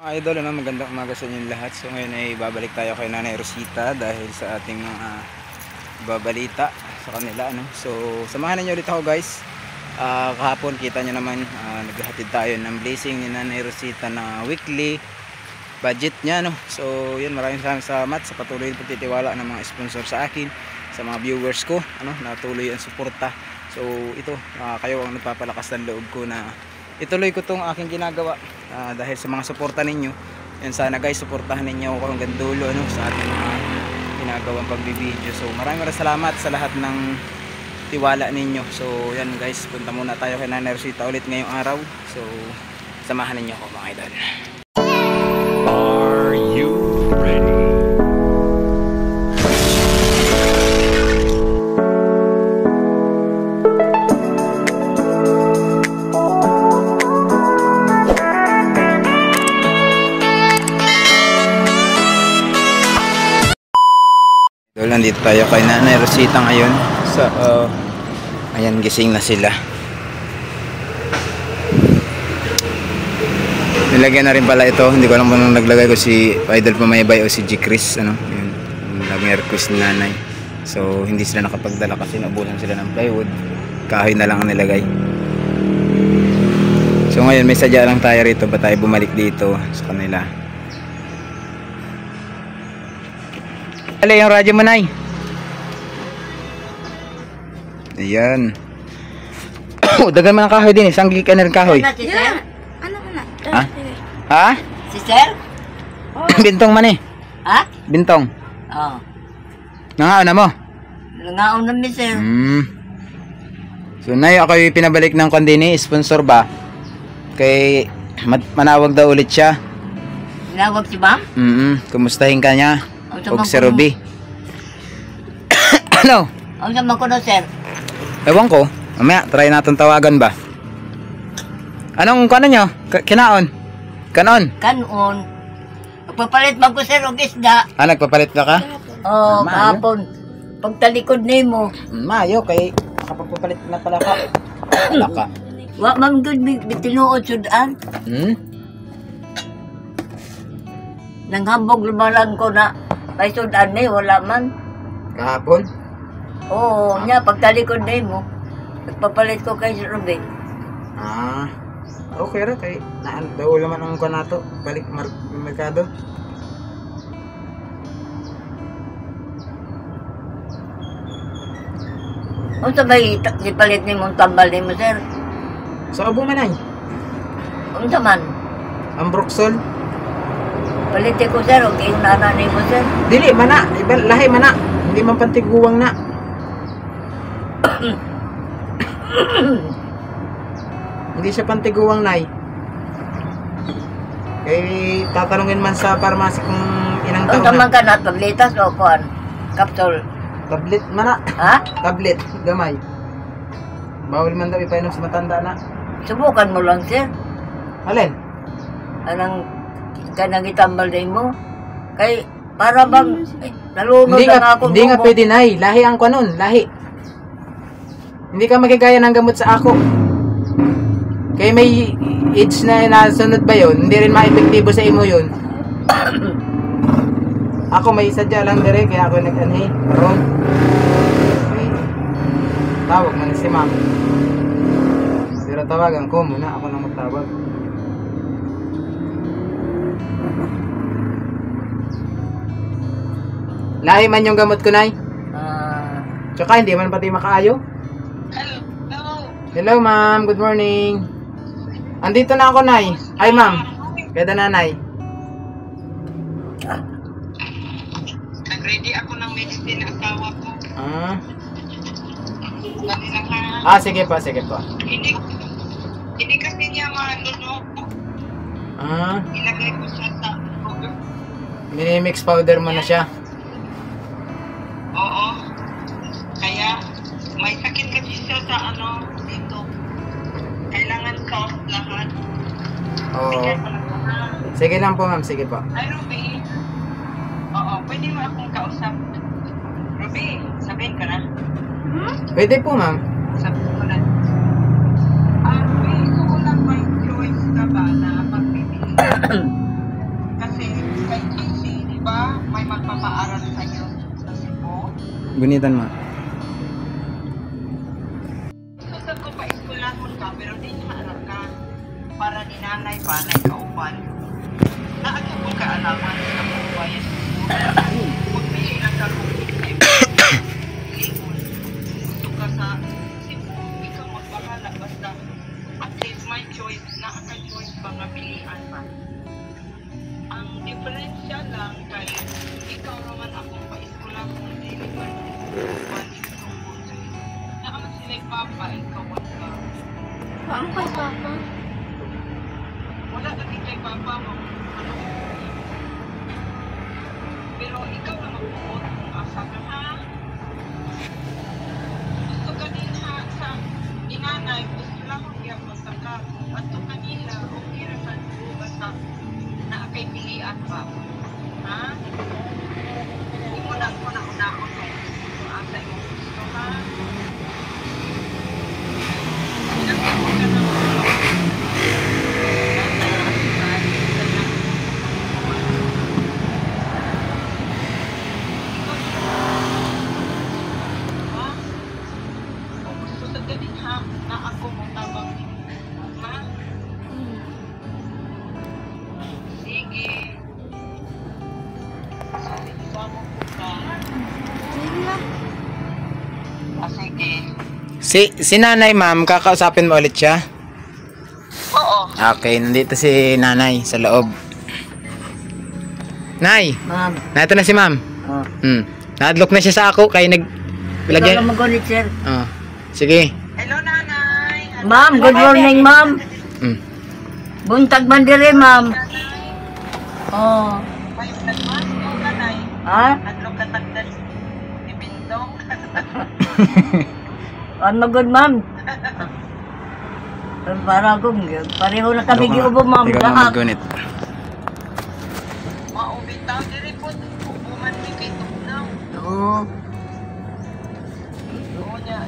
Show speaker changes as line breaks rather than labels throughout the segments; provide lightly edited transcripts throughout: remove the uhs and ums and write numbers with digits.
Idol, magandang umaga sa inyong lahat. So ngayon ay babalik tayo kay Nanay Rosita dahil sa ating mga babalita sa kanila, So samahan niyo ulit ako, guys. Kahapon kita niyo naman, naghahatid tayo ng blessing ni Nanay Rosita na weekly budget niya, So yun, maraming salamat sa patuloy na pagtitiwala ng mga sponsor sa akin, sa mga viewers ko, na tuloy ang suporta. So ito, kayo ang nagpapalakas ng loob ko na ituloy ko tong aking ginagawa, dahil sa mga suporta ninyo. Yan, sana guys, suportahan ninyo ako hanggang dulo, sa ating mga ginagawang pagbibideo. So maraming salamat sa lahat ng tiwala ninyo. So yan guys, punta muna tayo kay Nanay Rosita ulit ngayong araw. So samahan ninyo ako, mga idol.
Are you ready?
Nandito tayo kay Nanay Rosita ngayon sa ayan, gising na sila. Nilagyan na rin pala ito, hindi ko alam kung naglagay ko si Idol Pumaybay o si G. Chris, yun, nag-request ni Nanay. So hindi sila nakapagdala kasi naubusan sila ng plywood, kahoy na lang ang nilagay. So ngayon may sadya lang tayo rito, ba tayo bumalik dito sa kanila. Alay yung radyo mo, Nay. Ayan. Dagan mo ng kahoy din, isang gig ka na rin kahoy.
Yeah. Ano mo na?
Ha? Ha?
Si Sir? Oh.
Bintong man eh.
Ha?
Bintong.
Oo.
Nangaon na mo?
Nangaon na mi, Sir.
So Nay, ako yung pinabalik ng kondini, sponsor ba? Kay manawag daw ulit siya.
Tinawag si Ma'am?
Kumustahin ka niya. Og si Ruby. Ano?
Ang naman ko na, Sir.
Ewan ko. Mamaya, try natin tawagan ba? Anong kanon nyo? Kinaon? Kanon?
Kanon. Pagpapalit man ko, Sir, og isda.
Nagpapalit ka ka?
Oo,
Mayo.
kahapon. Pagtalikod na mo.
Mayo, kay nakapagpapalit na pala ka. Wala ka.
Wa, Ma'am, good, bitinuod sudan. Nanghambog lumalan ko na may sudan na, wala man.
Kahapon?
Oo, niya, pagtalikod na mo. Nagpapalit ko kay Ruby.
Okay ra kay naan daw laman ang kanato balik merkado.
Unsa ba ipalit ni mong tambal ni mo, Sir?
Sa abo man ay.
Unsa man?
Ang Broxol.
Palit ko, Sir, og yung nanay mo, Sir.
Dili mana, iba lahi mana. Hindi man pantiguwang na. Hindi siya pantiguwang, Nay. Eh, tatanungin man sa pharmacy kung inang taon
Unsa man
na.
ka na tabletas o kuan? Capsule.
Tablet mana.
Ha?
Tablet, gamay. Bawal man daw ipainom sa matanda na.
Subukan mo lang, Sir.
Alin?
Anang kanang itambal din mo. Kay para bang nalunod na ako.
Hindi nga pwede, Nay. Lahi ang kanon, lahi. Hindi ka magigaya ng gamot sa ako. Kaya may age na nasunod ba yun? Hindi rin ma-epektibo sa imo yun. Ako may sadya lang dire, kaya ako nag-anhi. Karon. Okay. Tawag man si Ma'am. Pero tawagan ko muna, ako nang magtawag. Lahi man yung gamot ko, Nay. Tsaka hindi man pati makaayo. Hello, Ma'am. Good morning. Andito na ako, Nay. Hi, Ma'am. Kaya nanay.
Nag-ready ako ng medicine na asawa ko.
Sige pa, sige pa.
Hindi kasi niya maano, ilagay ko siya sa powder.
Minimix powder mo na siya.
Oo. Kaya, may sakit kasi siya sa dito. Kailangan ko lahat.
Oo. Sige lang po, Ma'am. Sige po.
Ay, Ruby. Oo, pwede mo akong kausap. Ruby, sabihin ka na.
Pwede po, Ma'am.
Sabihin ko na. Ruby, ikaw lang may choice ka ba na pagpipili? Kasi kay Casey, di ba, may magpapaaral sa'yo sa Cebu.
Gunitan ma.
Gusto ko pa eskwelahon ka, pero di naaral ka. Para ni nanay pa na ikauban. Naagyo ko kaalaman sa buhay. Magpili lang ka kung lingon. Gusto ka sa Cebu, ikaw magbahala. Basta at least may choice, nakaka-choice ba nga pilian pa. Ang diferensya lang kay ikaw naman akong pa-eskwelahon, dili man balik tungkol sa'yo. Naaman sila'y papa, ikaw wag ka.
Paano kay Papa?
Wala ka din kay papa mo. Ano? Pero ikaw na magbuot kung asa ka ha. Gusto ka din ha sa inanay, gusto lang kung kaya magkaka. At to kanila, okay na sa basta na kay pilian pa. Ha? Hindi mo na ko na unahon kung asa yung gusto ha. Sinagyan mo ka na na ako mo tabang ha? Sige. Sorry, di ba mo ka?
Sige na.
Sige.
Si nanay ma'am, kakausapin mo ulit siya?
Oo.
Okay, nandito si nanay sa loob. Nay,
Ma'am.
nato na si ma'am.
Oh.
Na-adlock na siya sa ako kay
Ikaw
naglagay.
lang magunit, sir.
Oh. Sige.
Hello, nanay.
Ma'am, good morning, ma'am.
Mm.
Buntag man dire, ma'am. Oh.
May nagmas mo ka, nay.
Ha?
Adlok ka tagdan. Ibindong.
Ano good, ma'am? Para kung pareho na kami giubo, ma'am.
Ikaw na
Lahat.
maggunit.
Maubitaw diri po. Ubuman ni kay Tugnaw.
Oo.
Oo niya.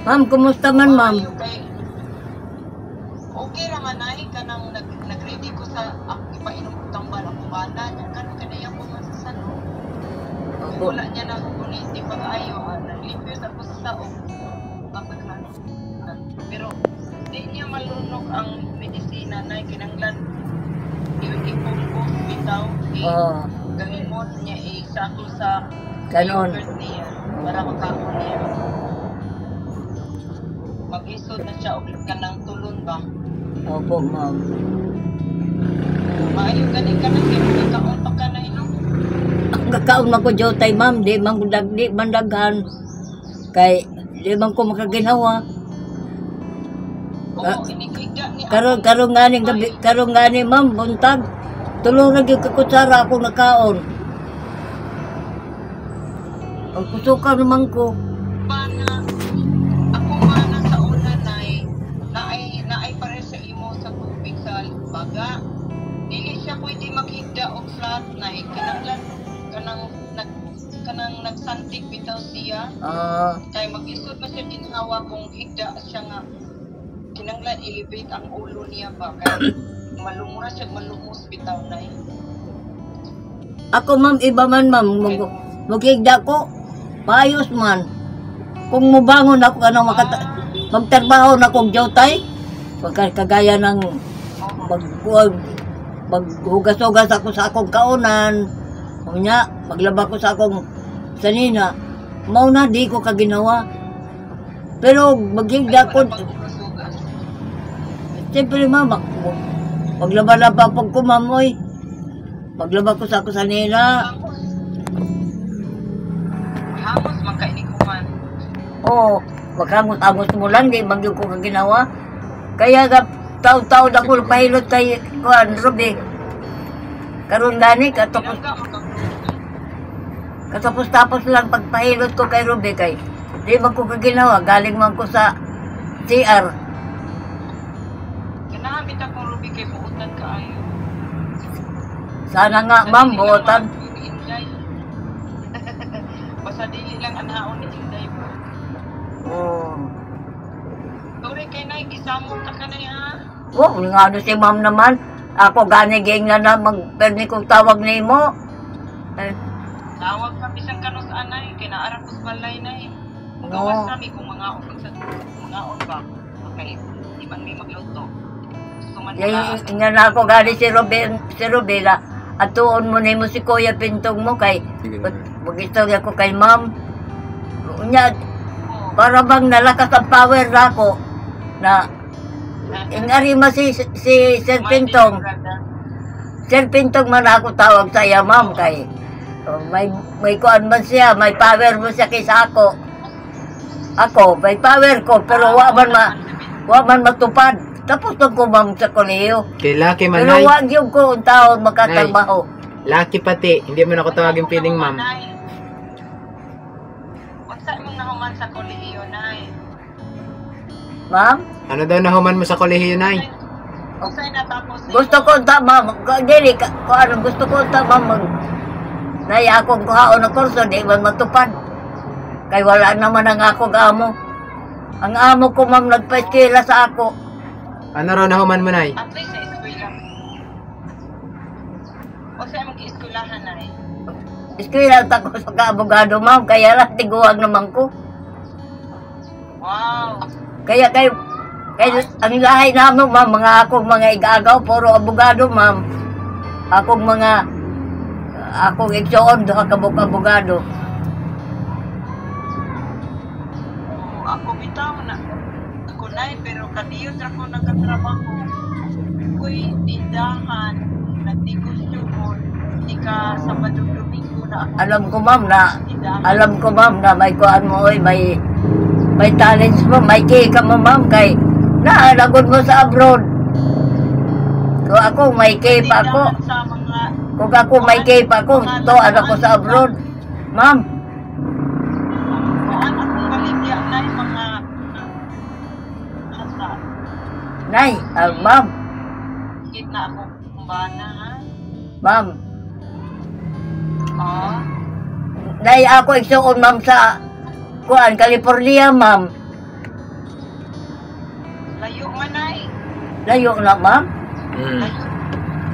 Ma'am, kumusta man, ma'am?
Okay naman ay kanang nag-ready ko sa ipainom ko tambal ang kumana niya kanang kanayang ko man sa sano.
Opo.
Wala niya na ako kunin di pag ayo nag-limpyo sa ko sa taong kapag ano. Pero di niya malunok ang medisina na kinanglan ipon ko bitaw
Oo.
galimon niya isako sa
Ganon.
yogurt niya para makaon niya. Mag-isod na siya og kanang tulon ba?
Opo, ma'am.
Maayo gani ka na kaya kaon pa ka na inom.
Ang kakaon man ko jotay, ma'am. Di man ko di man daghan. Kay di man ko makaginawa.
Oo, inikiga ni
Karon ngani gabi, karon ngani, ma'am, buntag. Tulong ra gyud ka kutsara ako nakaon. Ang kusuka naman ko.
Mana ako mana sa una naay pare sa imo sa tubig sa baga. Dili siya pwede maghigda og flat na kinanglan kanang nagsantik bitaw siya. Kay mag-isod na siya ginhawa kung higda siya nga kinanglan elevate ang ulo niya ba kay malumura siya malumos bitaw na
Ako, ma'am, iba man, ma'am. Magigda ko. Paayos man. Kung mubangon ako, magtrabaho na kong jotay. Kagaya ng maghugas-hugas ako sa akong kaunan. Kunya, maglaba ko sa akong sanina. Mau na, di ko kaginawa. Pero magigda ko. Siyempre, ma'am, maglaba-laba pag kumamoy. Maglaba ko sa ako sanina.
Hamos makaini ko man.
Oo, magkamot-amos mo lang, di magyo ko kaginawa. Kaya taw-taw ako pahilot kay Juan Ruby. Karon gani, katapos-tapos lang pagpahilot ko kay Ruby kay. Di man ko kaginawa, galing man ko sa CR.
Kinahamit akong Ruby kay buutan kaayo.
Sana nga, ma'am, buotan.
Basta dili lang anaon ni Inday ba.
Oo.
Sorry kay nay gisamot ta kanay ha.
Oh, nga ano si ma'am naman. ako ganiging na magperni kong tawag ni mo.
Tawag ka bisan ka no sa anay, kinaarap ko sa balay na eh.
Oo.
Gawas kami kung mga on ba. Okay, di man may magluto. Gusto man nila.
Nga na ako gali si Robela. At tuon mo na mo si Kuya Pintong mo kay
Sige.
mag-istorya ko kay ma'am. Nya, para bang nalakas ang power na ako na inarima si Sir Pintong. Sir Pintong man ako tawag sa iya ma'am kay may kuan man siya, may power mo siya kaysa ako. Ako, may power ko pero wa man matupad. Tapos ko ma'am sa kolehiyo.
Kay Lucky
Pero
Manay.
wag yung ko ang taon makatrabaho.
Lucky pati. Hindi mo na ako tawagin piling ma'am.
Unsa imong nahuman sa kolehiyo nay?
Ma'am,
Ano daw nahuman mo sa kolehiyo, Nay?
Unsay natapos nimo?
gusto ko ta ma'am, dili ka ko ano gusto ko ta ma'am. Naya akong kuhaon na kurso, di man matupad. Kay wala naman ang ako amo. Ang amo ko ma'am nagpa-eskwela sa ako.
Ano raw nahuman mo, Nay?
At least sa eskwela. Unsay imong gieskulahan nay?
Eskwela ta ko sa kaabogado ma'am, kaya lang tiguang naman ko.
Wow.
Kaya ang lahi namin ma'am, mga akong mga igagaw, puro abogado ma'am. Akong igsoon, doha kabuk abogado.
Ako bitaw na. Ako nay pero kadiyo ra ko nagkatrabaho. Ko'y tindahan, nagtigusyo ko. Hindi ka Sabado Domingo na ako.
Alam ko ma'am na may kuan mo oy, may talents mo, may kika mo ma'am kay naalagod mo sa abroad. Kung ako may pa ako,
Tindahan sa mga
kung ako may pa ako, to ano ko sa abroad. Ma'am,
kuan akong baligya nay mga asa.
nay, ma'am,
Higit na ako kumbana ha.
ma'am,
Oh.
nay ako igsuon ma'am sa kuan California ma'am.
Layo man nay.
Layo na ma'am.
Layo.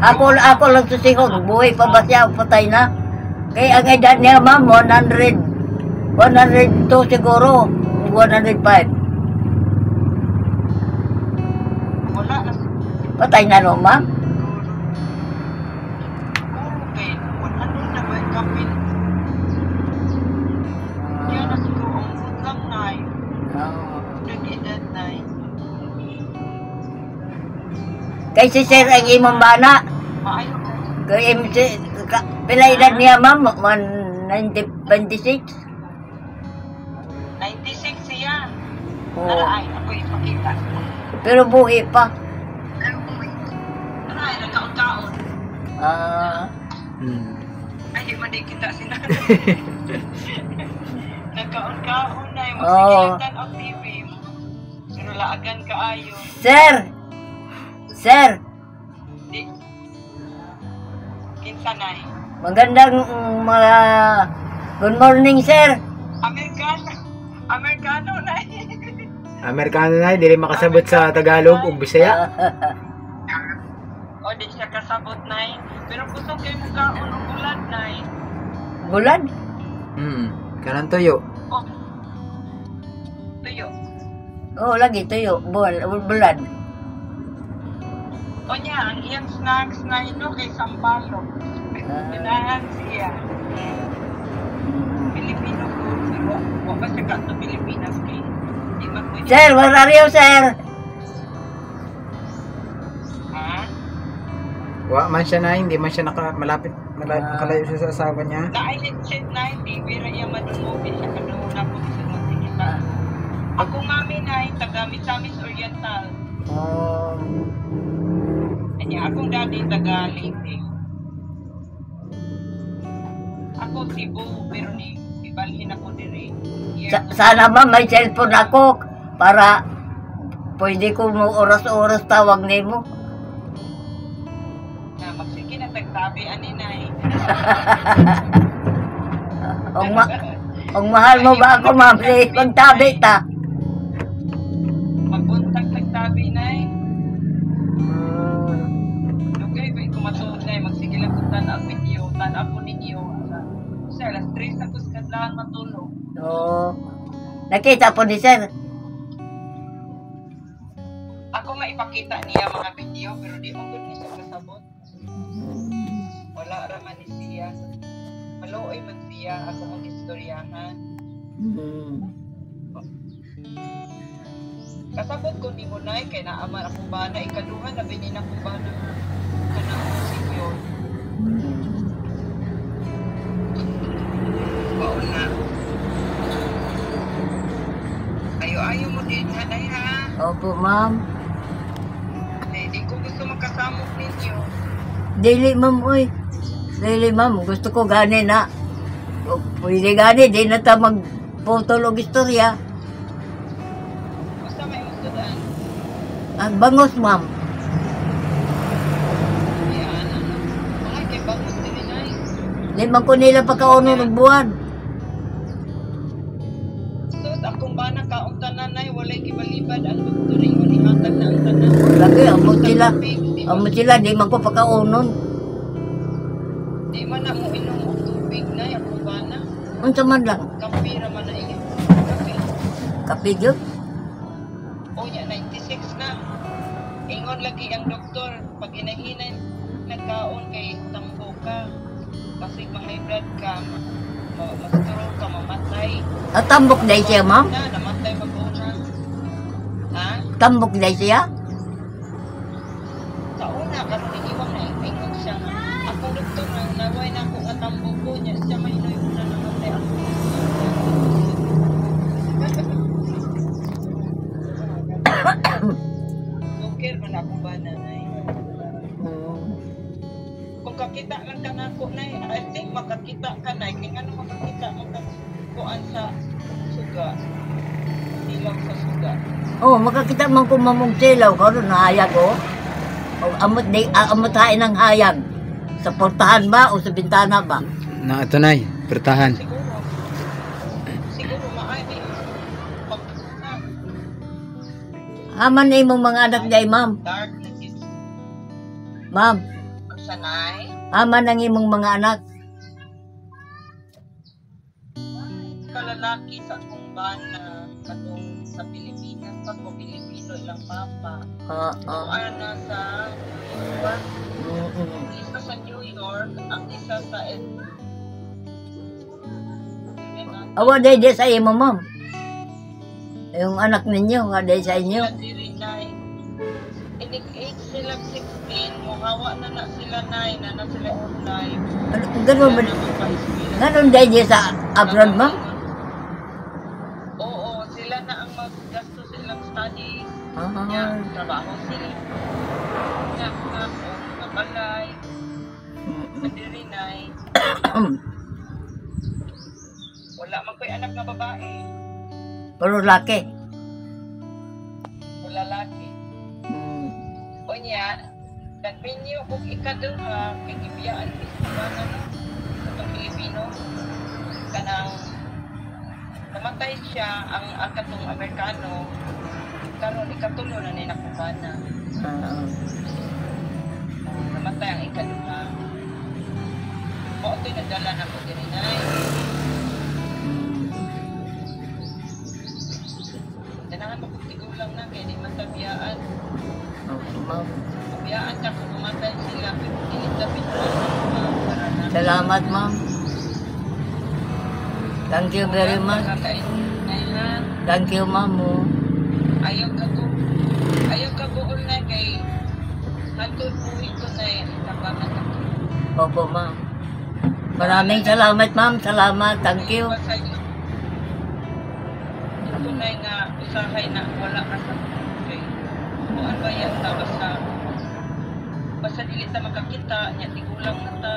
Ako lang susihon, buhay pa ba siya, patay na. Kaya ang edad niya ma'am, 102 siguro, 105.
Wala na
Patay na no ma'am.
okay. Ano na ba yung kapit? Yan na siguro ang food lang nay. Nag-edad nay.
Kay si Sir ang imong bana,
Maayo ka.
kay MC, pila edad niya ma'am, 1926.
96 siya.
Oo.
Ay, ako ipakita.
Pero buhay pa.
Ay, nagkaon-kaon. Ay, di man din kita sila. Nagkaon-kaon na yung
Oo.
magsigilatan ang TV. Sinulaagan ka ayo.
Sir,
Di. Kinsa na eh.
magandang mga good morning sir.
Amerikano. Amerikano na eh.
Amerikano, Nay. Dili makasabot sa Tagalog ug Bisaya.
O, di siya kasabot na eh. Pero gusto kayo magkaon ng ulan na eh.
Bulad?
Kanang tuyo.
O. Tuyo.
Oo, lagi tuyo, bulad.
O niya, ang iyang snacks na ino kay Sampalo. Pinahan siya. Pilipino food. Huwag ba siya ka sa Pilipinas kay? Di man pwede.
Sir, where are you sir?
Ha?
Wa man siya, Nay. Hindi man siya malapit nakalayo siya sa asawa niya.
Na-isip na hindi, bira iya madungo. Di siya kaduna po sa magsikita. Ako mami na taga Misamis Oriental. Kanya akong dati taga Leyte. Ako Cebu, pero ibalhin ako dire.
Sana ma'am may cellphone ako para pwede ko mo oras-oras tawag nimo.
Na magsige na tagtabi ani nay.
Ang mahal mo ba ako ma'am? Please, magtabi ta.
Magbuntag tagtabi nay. Dugay tanang video, tanang ko ninyo. Sir, alas 3 na ko sa kadlahan matulog.
Oo. Nakita po ni sir.
Ako nga ipakita niya mga video, pero di mo good siya kasabot. Wala raman ni siya. Maluoy man siya, ako mong istoryahan. Kasabot ko ni mo na, kaya naaman akong bana, ikaduhan na binin akong bana ka ng musikyo. Oo na. Ayaw mo din, hanay ha.
Opo, ma'am.
Hindi ko gusto magkasamok ninyo.
Dili, ma'am, uy. Dili, ma'am. Gusto ko gani na. O, pwede gani, di na ta mag-potolog istorya.
Basta may usudan.
Ang bangos, ma'am.
Yan, ano. Mga kay bangus din ay.
Di man ko nila pagkauno ng buwan.
So, akong bana kaong tanan ay walay gibalibad ang doktor ingon ihatag na ang tanan.
Lagi, amot sila. Amot sila, di man ko pagkaunon.
Di man na mo inom og tubig na akong bana.
Unsa man lang.
Kampira man na iya. Kape.
Kapigyo.
O niya, 96 na. Ingon lagi ang doktor, pag inahinay nagkaon kay tambo ka. Kasi ma-high blood ka, ma-stroke ka, mamatay.
At tambok day siya, ma'am.
Na, namatay mag-una. Ha?
Tambok day siya.
Sa una, karon iniwang na ingon siya. Ako doktor, naway na ako nga tambo ko niya. Siya may una namatay ako. Sukir man ako ba na kung kakita lang ka nga ko na I think makakita ka na kaya nga makakita mo ka kuan sa suga ilaw sa suga
Oh, makakita man ko mamong silaw. Karon nahayag, oh. O, amot hain ng hayag. Sa portahan ba o sa bintana ba?
Na ito nay, pertahan.
siguro maayos pagkakita
Haman na imong mga anak day, ma'am.
darkness is
Ma'am,
sanay
haman ang imong mga anak.
kalalaki sa akong bana katong sa Pilipinas pag mo Pilipino ilang papa ana sa New York ang isa sa New York ang isa sa
Awa day day sa imo, ma'am. Yung anak ninyo, nga day sa inyo.
inig-age sila 16 muhawa na sila 9 na sila online
Ganun ba? Ganun day day sa abroad, ma'am?
oo sila na ang maggasto silang studies
Ah.
yan trabaho sila yan ako mabalay madirinay wala man ko'y anak na babae
Pero laki.
o lalaki o niya nagminyo kung ikaduha kay gibiyaan ba na sa Pilipino kanang namatay siya ang katong Amerikano karon ikatulo na ni nakubana namatay ang ikaduha o ito'y nagdala na ko dininay ganahan mo kung tigulang na kaya di man tabiyaan
Ma'am.
tabiyaan ka kung umatay sila pero kilitapit mo para na
Salamat, ma'am. Thank you very much.
Ayun,
Thank you, ma'am. Oh.
ayaw ka buol na kay hantod buhi ko na tabangan ako.
Opo, ma'am. Maraming salamat, ma'am. Salamat. Thank you.
Ito na nga usahay na wala ka sa kay kung ano ba yan ta basta dili ta makakita nya tigulang na ta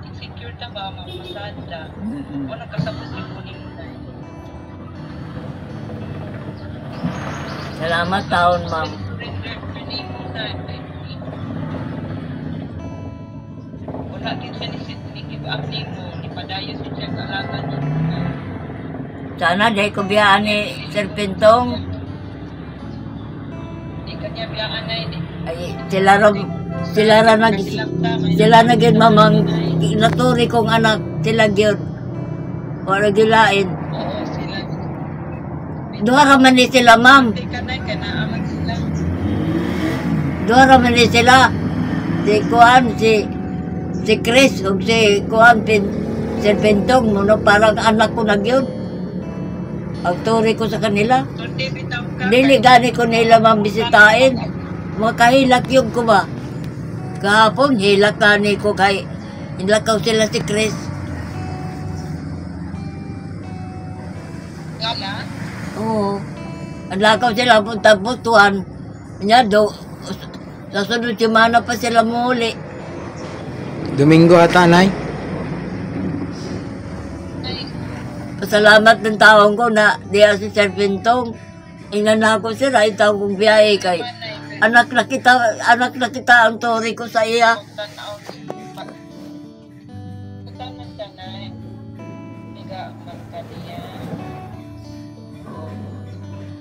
insecure ta ba mamasada o nagkasabot yung kunin mo na
Salamat taon, ma'am.
wala din siya ni give up ni mo ni padayo si siya kaalaga ni
Sana dahil ko biyaan ni Sir Pintong.
di kanya biyaan na hindi
Ay, sila ron sila naging mamang naturi kong anak, sila gyud. Wala gilain.
Oo, sila.
Duha raman ni sila, ma'am.
Hindi ka na, kanaaman sila.
Duha raman ni sila. Si Kuan, si Chris, ug si Kuan, si Pintong, no, parang anak ko na gyud. Ang turi ko sa kanila.
Kundi bitaw ka.
Dili gani ko nila mambisitain. Makahilak yung ko ba? Kahapon, hilak gani ko kay hinlakaw sila si Chris.
Ngala?
Oo. Ang lakaw sila punta butuan. Nya do sa sunod semana pa sila muli.
Domingo ata, Nay.
Pasalamat ng taong ko na diya si Sir Pintong. Inana ko sila, itaw kong biyahe kay anak na kita ang tori ko sa iya.
Tanaw. Tanaw siya na. Higa man ka niya.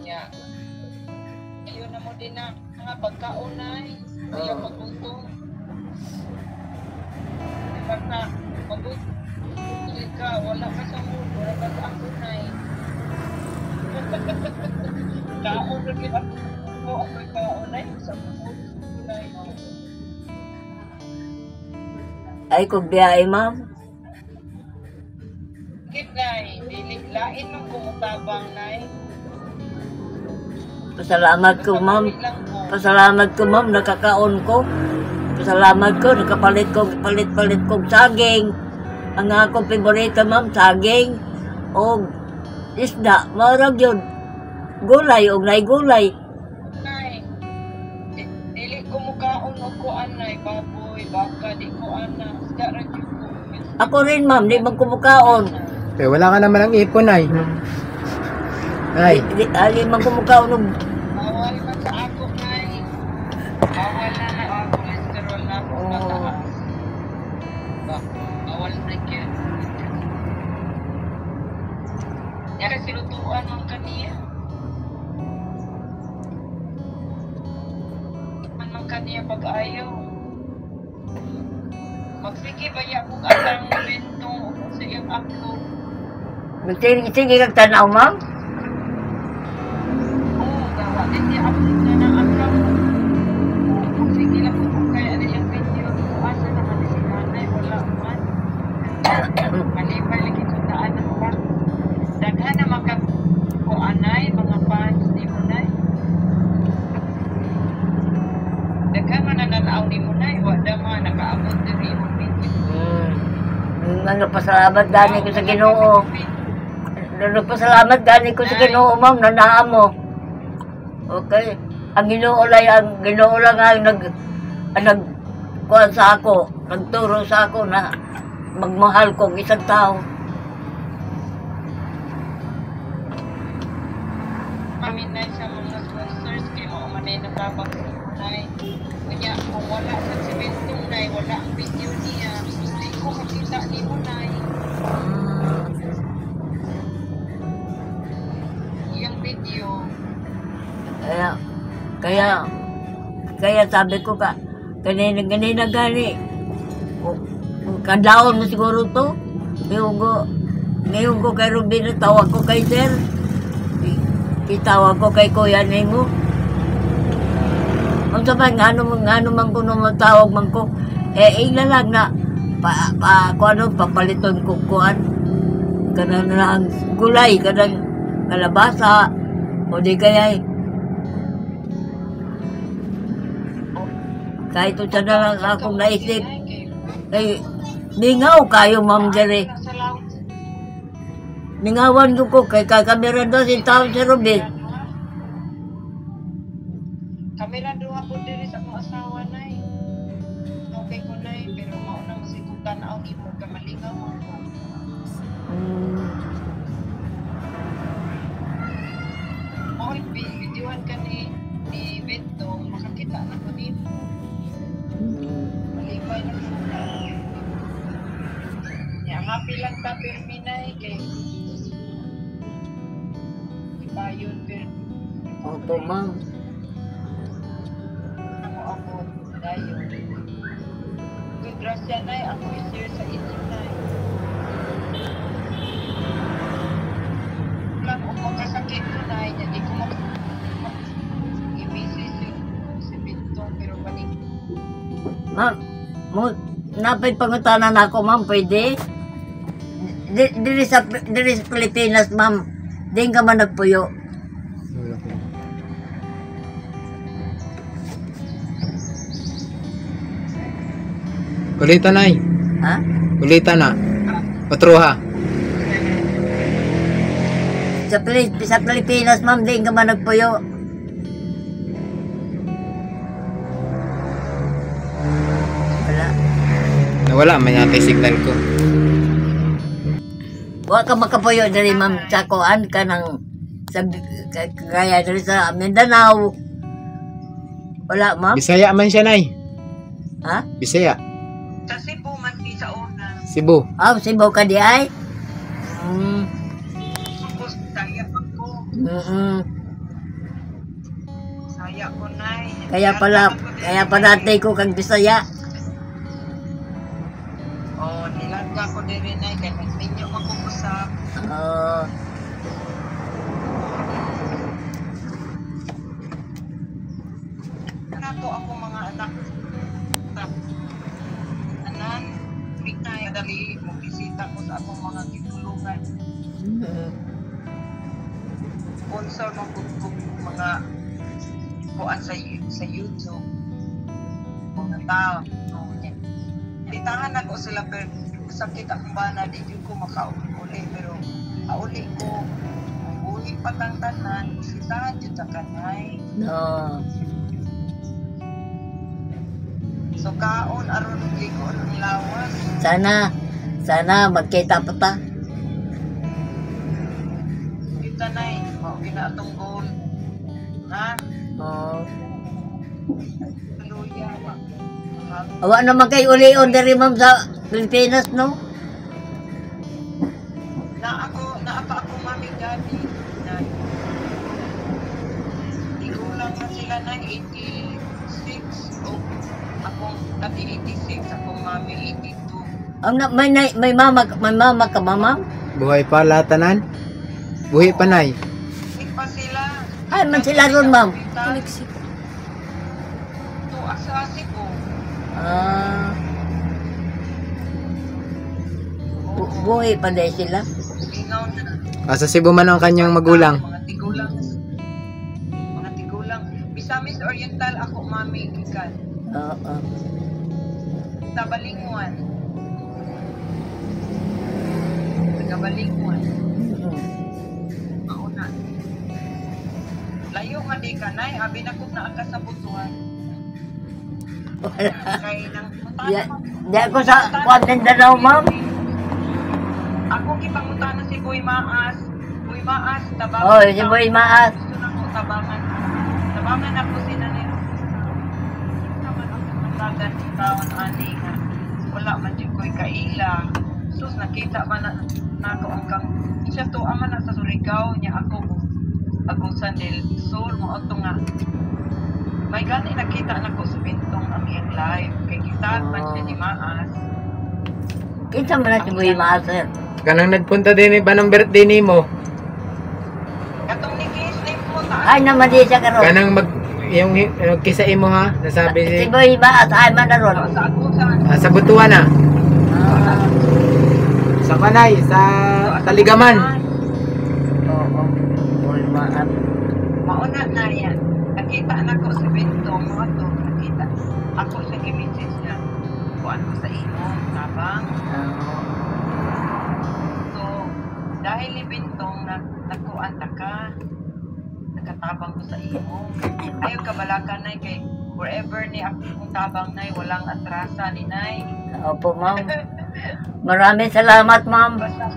Ya. Ayun na mo din na mga pagkaunay. Ayaw magutong. Basta magutong ka, wala ka sa mood, wala ka sa akunay. Kaon na kita mo, ako'y kaunay sa mood.
Ay kong biyahe, ma'am.
Kit nay, dili lain mang kumutabang nay.
Pasalamat ko, ma'am. Pasalamat ko, ma'am, nakakaon ko. Pasalamat ko, nakapalit kong saging. Ang akong paborito, ma'am, saging. O isda, marag yun. Gulay, o nay gulay.
Nay, dili ko mukaon o ko anay, baboy, baka, di ko ana. Isda rin yung ko.
Ako rin, ma'am, di man kumukaon.
Eh, wala ka naman ang ipon, Nay. Nay.
Di man kumukaon.
Bawal man sa ako, nay. Bawal na na ako, cholesterol na ako, mataas. Bawal na kaya. Yan kasi lutuan ng kaniya. Man kaniya pag-ayaw. Magsige ba ya kung atang bento o sa iyang ako.
Sige kang tanaw, ma'am.
Oo, gawa din niya ako na ng ako. Magsige lang po kaya ano yung video. Asa naman si nanay, wala man. Malipay lagi ko daan ng pa. Daghan na maka ko anay, mga fans ni mo nay. Daghan man nananaw ni mo nay, wala man nakaabot din yung video.
Nagpasalamat gani ko sa Ginoo. Nagpasalamat gani ko sa Ginoo, ma'am, na naa mo. Okay. Ang Ginoo lang ang nagkuhan sa ako, nagturo sa ako na magmahal kong isang tao.
Kami nay sa mga sponsors kay mo manay natabang nay. Kanya kung wala sa sementong nay, wala ang video niya. Hindi ko makita ni mo nay. Yung video.
Kaya sabi ko ganina gani. Kadlaon mo siguro to. Ngayon ko kay Rubin, tawag ko kay Sir. Itawag ko kay Kuya Nemo. Ang sabi, ngano man ko naman tawag man ko. Ilalag na, papaliton ko kuan. Kanang lang gulay, kanang kalabasa. O di kaya kahit ito na lang akong naisip. Kay, ningaw kayo, Ma'am Jerry. Ningawan ko kay kakamera doon si tao si Rubin.
Kamera doon ako diri sa mga asawa na okay ko na pero mauna masikutan na ako imo ka malingaw ako. Okay, videoan ka ni Bento, makakita na ko dito. Malipay na ko. Happy lang ta perminay kay ibayon pero
Opo, ma'am.
ako dayon. grasya na ako i-share sa inyo na. Lang kung magkasakit ko na, hindi ko i-message si Bintong pero balik.
Ma'am, napay pangutanan ako, ma'am, pwede? Diri sa Pilipinas, ma'am, di ka man nagpuyo.
Ulitan na
Ha?
Ulitan na. Patruha.
Sa Pilipinas, ma'am, di ka man nagpuyo. Wala.
Nawala, may natay signal ko.
Wa ka makapuyo diri, ma'am, sa kuan ka ng kaya diri sa Mindanao. Wala, ma'am?
Bisaya man siya, Nay.
Ha?
Bisaya.
Sa Cebu man sa una.
Cebu.
Sibaw ka di ay?
Supos saya ako. Saya ko na.
Kaya pala ate ko kag Bisaya.
Oh, nilagya ko din rin ay kaya ninyo mag-uusap. Nato ako mga anak. Anan, week na dali magbisita ko sa akong mga kitulungan. Sponsor mo ko mga kuan sa YouTube. Mga tao. Litahan ako sila pero sakit ang bana, di ko makauli pero auli ko ang buhi patang tanan, sitahan yun sa kanay.
No.
So kaon aron di ko anong lawas.
Sana magkita pa ta.
Kita na mao ginatong goal. Ha? Hallelujah.
Awa naman kay ulion diri, ma'am, sa Pilipinas, no?
Na apa ako mami daddy na di ko lang na sila na 86 o akong dati 86 akong mami 82.
May mama ka, mama?
Buhay pa latanan. Buhay pa, Nay.
Hindi pa sila.
Ay, man sila ron, ma'am.
To asasi ko.
Buhay pa dahil sila.
Lingaw na.
Sa Cebu man ang kanyang magulang.
Mga tigulang. Mga tigulang. Misamis Oriental ako mami gikan.
Oo.
Sa Balinguan. Sa Balinguan. Mauna. Layo nga di ka nay, abi na kog naa ka sa butuan.
Wala.
Kay nang
Di ako sa Mindanao, ma'am.
Ako gipangutana si Boy Maas. Boy Maas, tabangan.
Oh, si Boy Maas.
Gusto na ko tabangan. Tabangan ako sila nila. Naman ako matagan ng taon ani nga. Wala man dyan ko'y kaila. Sus, nakita man na ako ang kang. Siya to, ama na sa Surigao niya ako. Agusan del Sur, mo ito nga. May gani nakita na ko sa Bintong ang iyang live. Kay kita man siya ni Maas.
Kinsa man na si Boy Maas, sir?
Kanang nagpunta din ba ng birthday ni mo?
Katong ni Kiss, name mo ta.
Ay, naman di siya karon.
Kanang yung nagkisai mo, ha? Nasabi
Si
si...
Boy Maas, ay man na ron.
Sa ako sa
sa Butuan, na. Sa Panay, sa Taligaman.
Oo. Boy Maas.
mauna na yan. Nakita na ko sa Bintong mo ito. Nakita. Ako sa images niya. Kuan ko sa ino. Tabang. So, dahil ni Bintong nakuan ta ka. Nakatabang ko sa imo. Ayaw kabalakan na kay forever ni akong tabang na walang atrasa ni Nay.
Opo, ma'am. Maraming salamat, ma'am.
Basta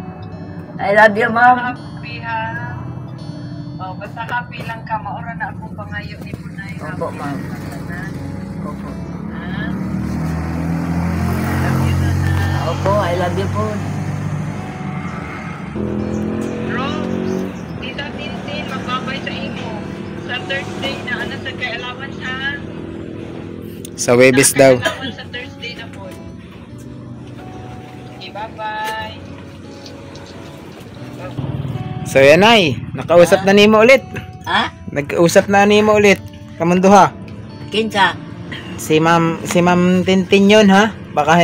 I love you, ma'am.
happy ha. Oh, basta happy lang ka. Maura na akong pangayo ni Punay.
Opo, ma'am. Opo.
Ha? Love you na na.
Opo, I love you po.
Rose, Tita Tintin, magbabay sa imo. Sa Thursday na, ano sa kailangan ha?
Sa Webis daw.
Kailangan sa Thursday na po. sige, bye-bye.
So yan ay, nakausap na nimo ulit.
Ha?
Nag-usap na nimo ulit. Kamunduha.
Kinsa?
Si Ma'am Tintin yun ha. Baka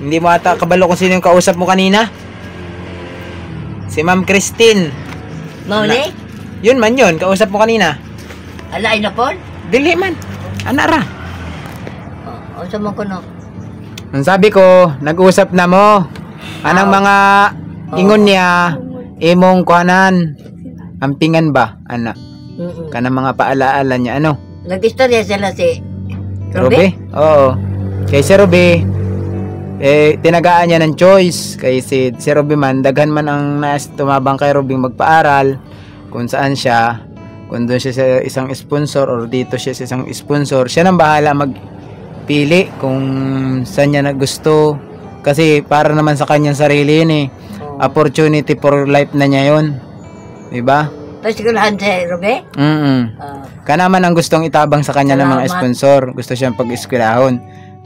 hindi mo ata kabalo kung sino yung kausap mo kanina. Si Ma'am Christine.
Mauli?
Yun man yun, kausap mo kanina.
Alay na po?
Dili man. Anara.
O sa mo ko no?
Ang sabi ko, nag-usap na mo. Anang mga ingon niya, imong kuhanan. Ampingan ba, anak? Kanang mga paalaala niya, ano?
Nag-istorya sila si
Ruby? Oo. Kay si Ruby, tinagaan niya ng choice. Kay si Ruby man, daghan man ang tumabang kay Ruby magpaaral. Kung saan siya, kung doon siya sa isang sponsor or dito siya sa isang sponsor, siya nang bahala magpili kung saan niya gusto. Kasi para naman sa kanyang sarili yun eh. Opportunity for life na niya yun. Diba?
Pasigulahan si Ruby?
Ka naman ang gustong itabang sa kanya ng mga
Salamat.
sponsor. Gusto siyang pag-eskwelahon.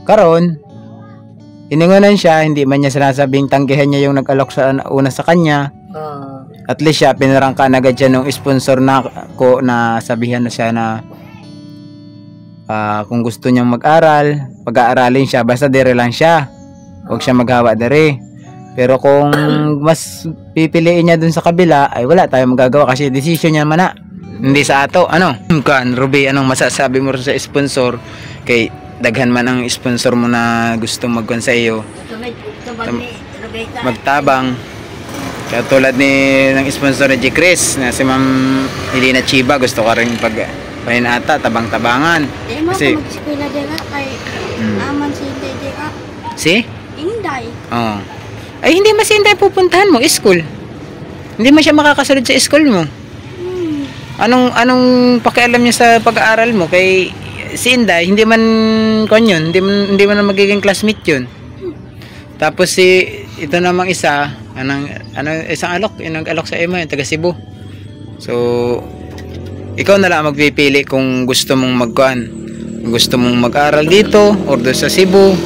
Karon, iningunan siya, hindi man niya sinasabing tanggihan niya yung nag-alok sa una sa kanya. At least siya, pinarangkaan agad siya nung sponsor na ko na sabihan na siya na kung gusto niyang mag-aral, pag-aaralin siya, basta dire lang siya. Huwag siya maghawa dire. Pero kung mas pipiliin niya dun sa kabila, ay wala tayong magagawa kasi decision niya naman na. Hindi sa ato. Ano? Kan, Ruby, anong masasabi mo sa sponsor? Kay daghan man ang sponsor mo na gusto magkuhan sa iyo. Magtabang. Katulad ng sponsor ni G. Chris na si Ma'am Elena Chiba, gusto ka rin pahinata, tabang-tabangan.
Kasi mag-eskwela dira kay aman si Inday dira.
Si?
Inday.
Oo. Ay, hindi masinday pupuntahan mo, school. Hindi mo siya makakasunod sa school mo. Anong pakialam niya sa pag-aaral mo? Kay si Inday, hindi man kon yun, hindi man na magiging classmate yun. Tapos ito namang isa, isang alok, yung nag-alok sa emo, yung taga Cebu. So, ikaw na lang magpipili kung gusto mong gusto mong mag-aral dito or doon sa Cebu.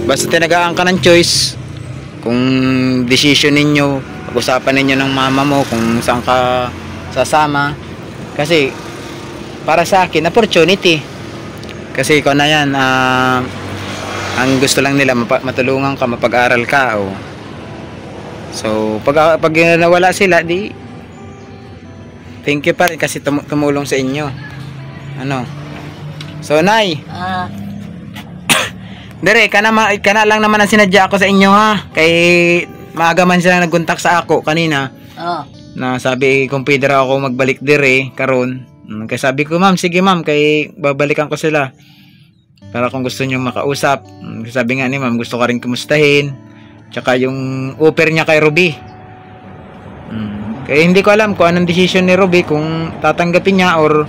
Basta tinagaan ka ng choice. Kung decision ninyo, pag-usapan ninyo ng mama mo kung saan ka sasama. Kasi para sa akin, opportunity. Kasi ikaw na yan, ang gusto lang nila matulungan ka, mapag-aral ka. Oh. So pag nawala sila, di thank you pa rin kasi tumulong sa inyo. Ano? So Nay, Dere, ka na lang naman ang sinadya ako sa inyo ha. Kay maaga man sila nagkontak sa ako kanina. Na sabi kung pwede raw ako magbalik dire karon. Kaya sabi ko, ma'am, sige ma'am, kay babalikan ko sila. Para kung gusto niyo makausap. Sabi nga ni ma'am, gusto ka rin kumustahin. Tsaka yung offer niya kay Ruby. Kaya hindi ko alam kung anong decision ni Ruby, kung tatanggapin niya or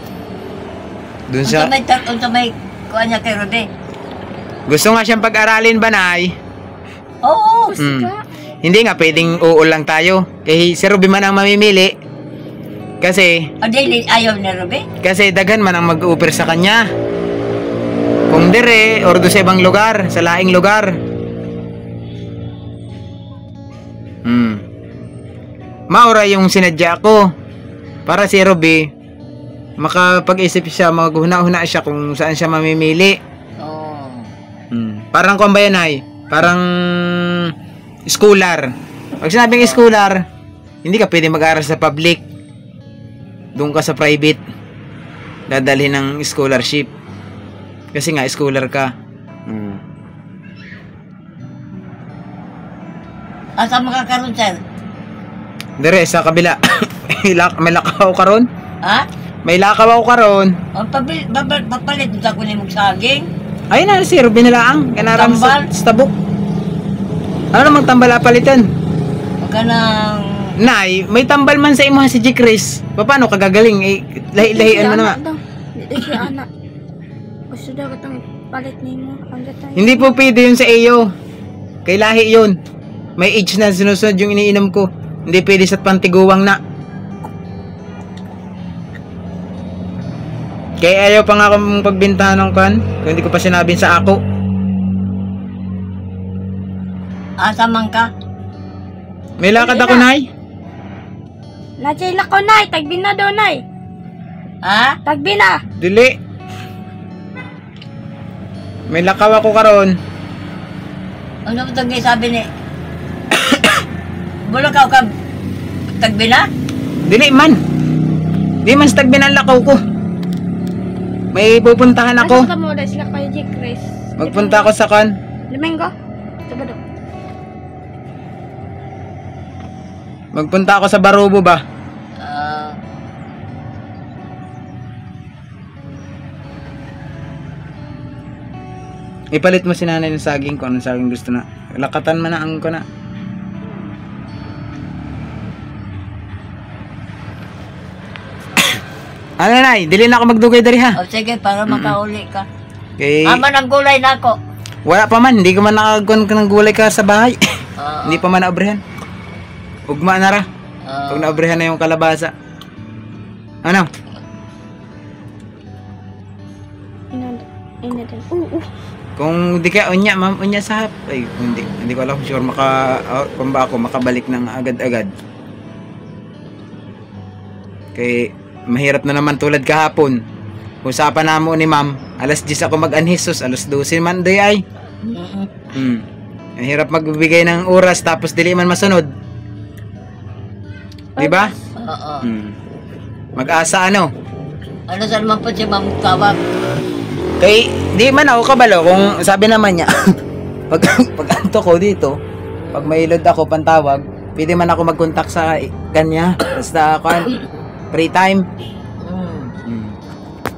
dun sa
Unsa may kuha niya kay Ruby?
gusto nga siyang pag-aralin ba, Nay?
Oo.
Hindi nga pwedeng oo lang tayo. Kaya si Ruby man ang mamimili. Kasi
Daily ayaw ni Ruby?
kasi daghan man ang mag-offer sa kanya. Kung dire or do sa ibang lugar, sa laing lugar. Maura yung sinadya ko. Para si Ruby makapag-isip siya, maghuna-huna siya kung saan siya mamimili. Parang kung ba yan ay, parang schooler. Pag sinabing schooler, hindi ka pwede mag-aral sa public. Doon ka sa private. Dadalhin ng scholarship. Kasi nga, schooler ka.
Asa makakaroon, sir?
Dire, sa kabila. May lakaw ka ron?
Ha?
May lakaw ako ka ron.
Papalit sa kunin mong saging.
Ayun na, si Ruby nilaang. Kanaram
Tambal?
sa tabok. Ano namang tambal apalitan?
Huwag ka nang...
Nay, may tambal man sa imo si G. Chris. Paano kagagaling? Eh, lahi-lahian mo na nga.
Hindi siya anak. Gusto daw itong palit nimo.
Hindi po pwede yun sa iyo. Kay lahi yun. May age na sinusunod yung iniinom ko. Hindi pwede sa pantiguwang na. Kaya ayaw pa nga akong pagbintahan ng kan. Kung hindi ko pa sinabing sa ako.
Asa man ka?
May lakad ako, Nay.
Najay lako, nay. Tagbi na daw, nay.
Ha?
Tagbi na.
Dili. May lakaw ako karon.
Ano ba itong sabi ni? Bulakaw ka tagbi na?
Dili man. Di man sa tagbi ng lakaw ko. May pupuntahan ako.
Asa ka mo, dahil sila kayo, J. Chris.
Magpunta ako sa kan.
Domingo? Sabado.
Magpunta ako sa Barobo ba?
Ah,
Ipalit mo si nanay ng saging kung anong saging gusto na. Lakatan man na ang ko na. Ano nay? Dili na ako magdugay dari ha.
o sige, para makauli ka.
Kay
Ama ng gulay na ako.
wala pa man, hindi ko man nakagkuhan ka ng gulay ka sa bahay.
Oo.
Hindi pa man naobrehan. Ugma na ra.
Oo.
Pag naobrehan na yung kalabasa. Ano?
Inadan.
Kung di ka unya, ma'am, unya sa hap. Ay, hindi ko alam sure kung ba ako makabalik ng agad-agad. Kay mahirap na naman tulad kahapon. Usapan na mo ni ma'am, alas 10 ako mag-anhisos, alas 12 man day ay.
Mm-mm.
Ang hirap magbibigay ng oras tapos dili man masunod. Di ba?
Oo.
Mag-asa ano?
Ano saan man po si Ma'am tawag?
Kay di man ako kabalo kung sabi naman niya pag anto ko dito, pag may load ako pantawag, pwede man ako mag-contact sa kanya basta ako free time.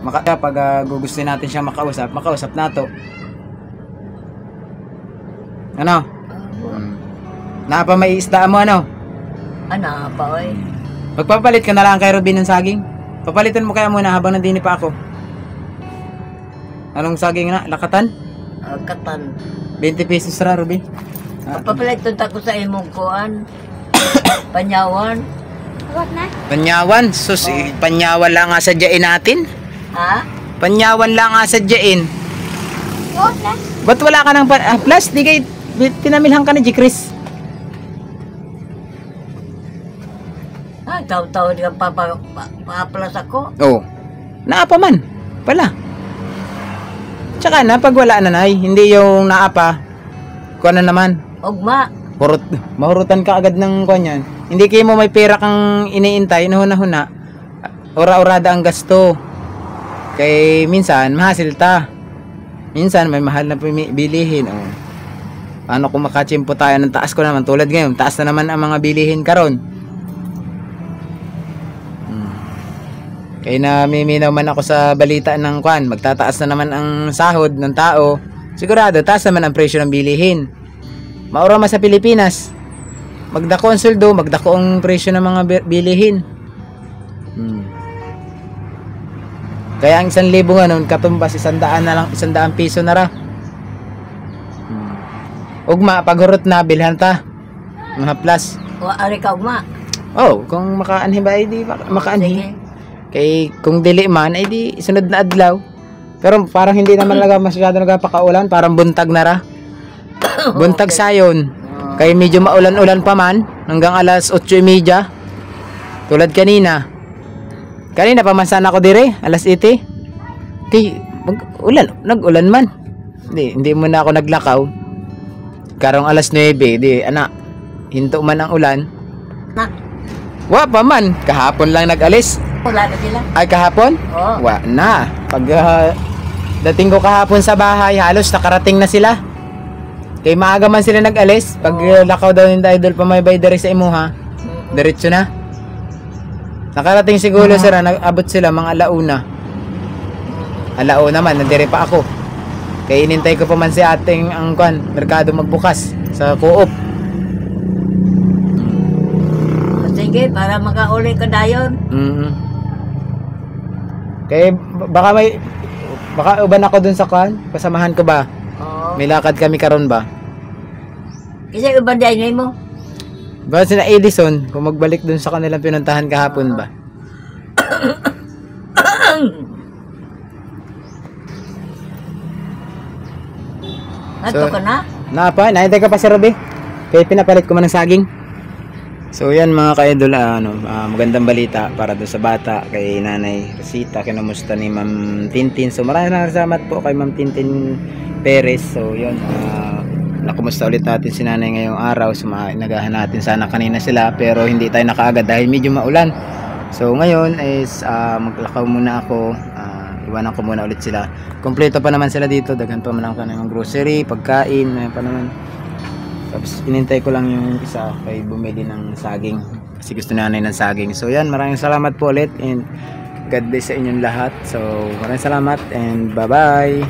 Pag gugustuhin natin siya makausap nato. Ano? Napa may isda mo ano?
Ano pa oy?
Magpapalit ka na lang kay Robin ng saging. Papalitan mo kaya muna habang nandini pa ako. Anong saging na? Lakatan?
Katan.
20 pesos ra, Robin.
Papalit tunta ko sa imong kuan. Panyawan.
Huwag na.
Panyawan? Sus, panyawan lang nga sadyain natin.
Ha?
Panyawan lang nga sadyain.
Huwag na.
Ba't wala ka ng plus? Di kay pinamilhan ka ni G. Chris.
Taw-taw di ka pa-plus ako.
Oo. Naapa man. Pala. Tsaka na, pag wala na nay, hindi yung naapa. Kuha na naman.
Ugma.
Mahurutan ka agad ng kanyan. Hindi kayo mo may pera kang iniintay, nahuna-huna. Ora-orada ang gasto. Kay minsan, mahasil ta. Minsan, may mahal na bilihin. Oh. Paano kung makachimpo tayo ng taas ko naman? Tulad ngayon, taas na naman ang mga bilihin karon. Kaya namiminaw man ako sa balita ng kwan, magtataas na naman ang sahod ng tao. Sigurado, taas naman ang presyo ng bilihin. Maura ma sa Pilipinas. Magdako ang sweldo, magdako ang presyo ng mga bilihin. Kaya ang 1,000 nga nun, katumbas 100 na lang, 100 piso na ra. Ugma, paghurot na, bilhan ta. Mga plus.
O ari ka ugma.
Oh, kung makaanhi ba, di makaanhi.
Sige.
Kay kung dili man ay di sunod na adlaw. Pero parang hindi naman talaga masyado nagpakaulan, parang buntag na ra. Buntag sayon. Kay medyo maulan-ulan pa man hanggang alas 8:30. Tulad kanina. Kanina pa man sana ako dire, alas 7. Kay nag-ulan man. Hindi mo na ako naglakaw. Karong alas 9, di anak. Hinto man ang ulan.
Na,
Wa pa man, kahapon lang nag-alis.
wala na sila.
Ay, kahapon?
Oo.
Wa na. Pag dating ko kahapon sa bahay, halos nakarating na sila. Kay maaga man sila nag-alis. Pag lakaw daw yung idol pa may baydari sa imuha, diretso na. Nakarating siguro sila, nag-abot sila mga alauna. Alauna man, nandire pa ako. Kaya inintay ko pa man si ating ang merkado magbukas sa Co-op.
Sige, para makauli ka dayon.
Kaya baka uban ako dun sa kasamahan ko ba?
Oo.
May lakad kami karon ba?
Kasi uban dayon mo.
Ba sina Edison, kung magbalik dun sa kanilang pinuntahan kahapon ba?
Nato ka na?
Naapa, naintay ka pa si Roby? Kaya pinapalit ko man ng saging. So yan mga ka-idol, magandang balita para doon sa bata, kay Nanay Rosita, kinumusta ni Ma'am Tintin. So maraming salamat po kay Ma'am Tintin Perez. So yun, nakumusta ulit natin si Nanay ngayong araw. So inagahan natin, sana kanina sila pero hindi tayo nakaagad dahil medyo maulan. So ngayon is maglakaw muna ako, iwanan ko muna ulit sila. Kompleto pa naman sila dito, daghan pa man ako ng grocery, pagkain, may pa naman. Tapos inintay ko lang yung isa kay bumili ng saging kasi gusto Nanay ng saging. So yan, maraming salamat po ulit and God bless sa inyong lahat. So maraming salamat and bye bye.